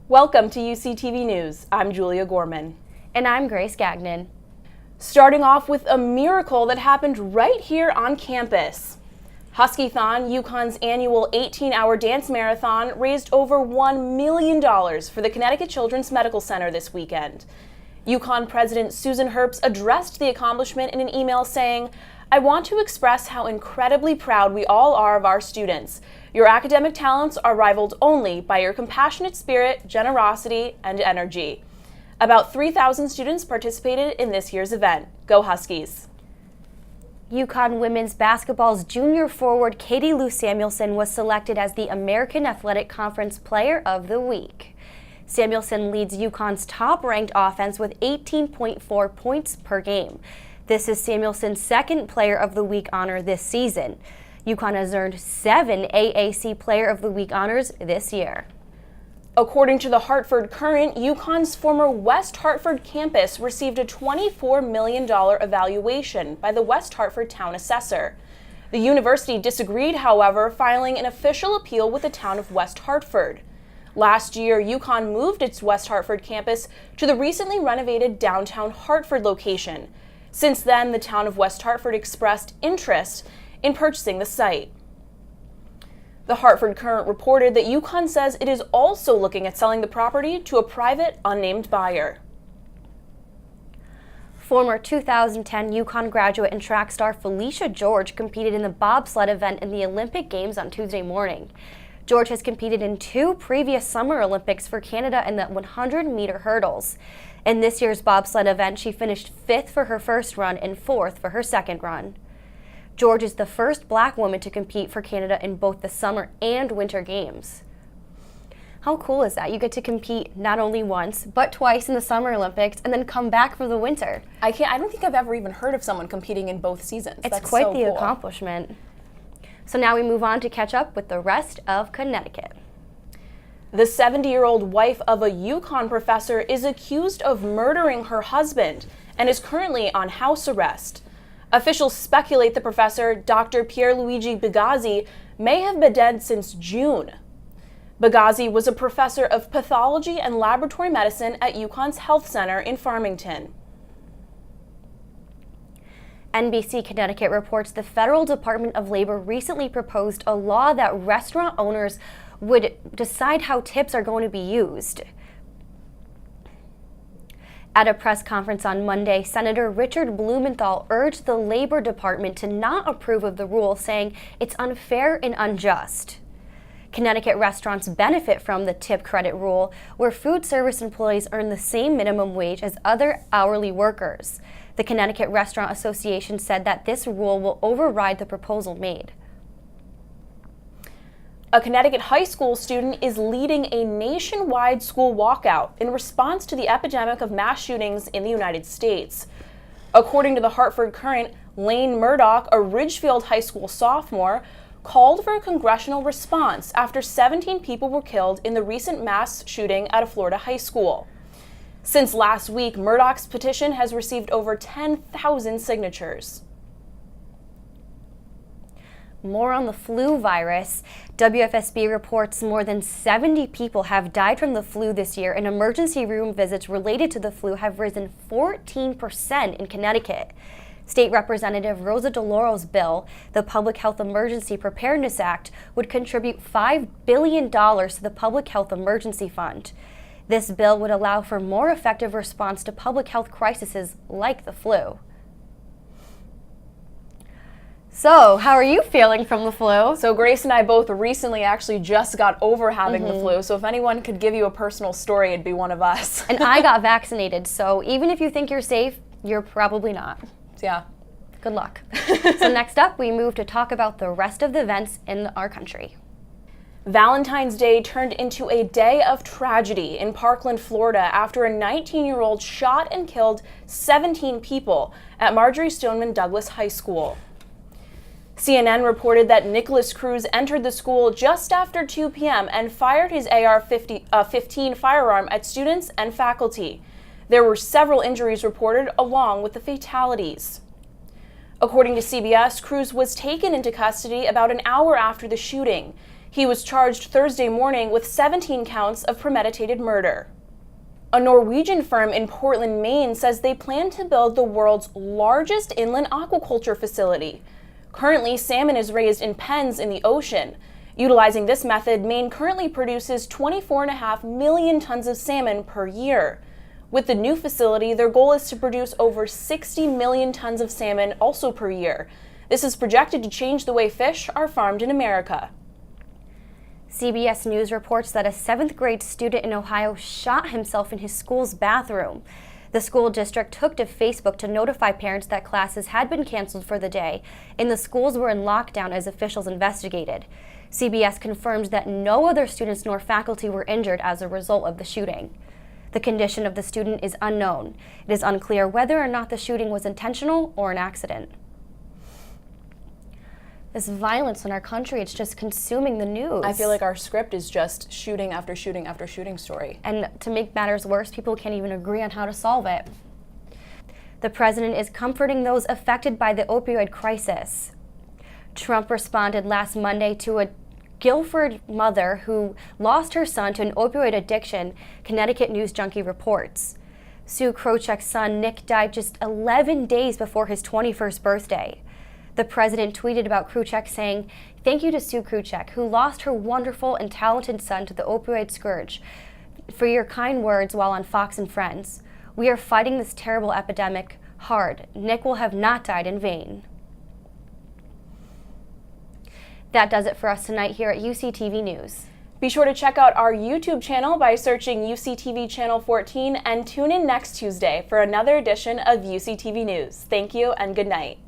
Welcome to UCTV News. I'm Julia Gorman. And I'm Grace Gagnon. Starting off with a miracle that happened right here on campus. HuskyTHON, UConn's annual 18-hour dance marathon, raised over $1 million for the Connecticut Children's Medical Center this weekend. UConn President Susan Herbst addressed the accomplishment in an email saying, "I want to express how incredibly proud we all are of our students. Your academic talents are rivaled only by your compassionate spirit, generosity, and energy." About 3,000 students participated in this year's event. Go Huskies! UConn women's basketball's junior forward Katie Lou Samuelson was selected as the American Athletic Conference Player of the Week. Samuelson leads UConn's top-ranked offense with 18.4 points per game. This is Samuelson's second Player of the Week honor this season. UConn has earned 7 AAC Player of the Week honors this year. According to the Hartford Courant, UConn's former West Hartford campus received a $24 million evaluation by the West Hartford Town Assessor. The university disagreed, however, filing an official appeal with the town of West Hartford. Last year, UConn moved its West Hartford campus to the recently renovated downtown Hartford location. Since then, the town of West Hartford expressed interest in purchasing the site. The Hartford Courant reported that UConn says it is also looking at selling the property to a private, unnamed buyer. Former 2010 UConn graduate and track star Felicia George competed in the bobsled event in the Olympic Games on Tuesday morning. George has competed in 2 previous Summer Olympics for Canada in the 100-meter hurdles. In this year's bobsled event, she finished 5th for her first run and 4th for her second run. George is the first Black woman to compete for Canada in both the Summer and Winter Games. How cool is that? You get to compete not only once, but twice in the Summer Olympics and then come back for the Winter. I don't think I've ever even heard of someone competing in both seasons. It's That's quite so the cool. accomplishment. So now we move on to catch up with the rest of Connecticut. The 70-year-old wife of a UConn professor is accused of murdering her husband and is currently on house arrest. Officials speculate the professor, Dr. Pierluigi Bigazzi, may have been dead since June. Bigazzi was a professor of pathology and laboratory medicine at UConn's Health Center in Farmington. NBC Connecticut reports the Federal Department of Labor recently proposed a law that restaurant owners would decide how tips are going to be used. At a press conference on Monday, Senator Richard Blumenthal urged the Labor Department to not approve of the rule, saying it's unfair and unjust. Connecticut restaurants benefit from the tip credit rule, where food service employees earn the same minimum wage as other hourly workers. The Connecticut Restaurant Association said that this rule will override the proposal made. A Connecticut high school student is leading a nationwide school walkout in response to the epidemic of mass shootings in the United States. According to the Hartford Courant, Lane Murdoch, a Ridgefield High School sophomore, called for a congressional response after 17 people were killed in the recent mass shooting at a Florida high school. Since last week, Murdoch's petition has received over 10,000 signatures. More on the flu virus. WFSB reports more than 70 people have died from the flu this year, and emergency room visits related to the flu have risen 14% in Connecticut. State Representative Rosa DeLauro's bill, the Public Health Emergency Preparedness Act, would contribute $5 billion to the Public Health Emergency Fund. This bill would allow for more effective response to public health crises like the flu. So, how are you feeling from the flu? So Grace and I both recently actually just got over having the flu, so if anyone could give you a personal story, it'd be one of us. And I got vaccinated, so even if you think you're safe, you're probably not. Yeah. Good luck. So next up, we move to talk about the rest of the events in our country. Valentine's Day turned into a day of tragedy in Parkland, Florida, after a 19-year-old shot and killed 17 people at Marjorie Stoneman Douglas High School. CNN reported that Nicholas Cruz entered the school just after 2 p.m. and fired his AR-15 firearm at students and faculty. There were several injuries reported along with the fatalities. According to CBS, Cruz was taken into custody about an hour after the shooting. He was charged Thursday morning with 17 counts of premeditated murder. A Norwegian firm in Portland, Maine says they plan to build the world's largest inland aquaculture facility. Currently, salmon is raised in pens in the ocean. Utilizing this method, Maine currently produces 24.5 million tons of salmon per year. With the new facility, their goal is to produce over 60 million tons of salmon also per year. This is projected to change the way fish are farmed in America. CBS News reports that a 7th grade student in Ohio shot himself in his school's bathroom. The school district took to Facebook to notify parents that classes had been canceled for the day, and the schools were in lockdown as officials investigated. CBS confirms that no other students nor faculty were injured as a result of the shooting. The condition of the student is unknown. It is unclear whether or not the shooting was intentional or an accident. This violence in our country, it's just consuming the news. I feel like our script is just shooting after shooting after shooting story. And to make matters worse, people can't even agree on how to solve it. The president is comforting those affected by the opioid crisis. Trump responded last Monday to a Guilford mother who lost her son to an opioid addiction, Connecticut News Junkie reports. Sue Krochek's son, Nick, died just 11 days before his 21st birthday. The president tweeted about Krochek saying, "Thank you to Sue Krochek, who lost her wonderful and talented son to the opioid scourge, for your kind words while on Fox and Friends. We are fighting this terrible epidemic hard. Nick will have not died in vain." That does it for us tonight here at UCTV News. Be sure to check out our YouTube channel by searching UCTV Channel 14 and tune in next Tuesday for another edition of UCTV News. Thank you and good night.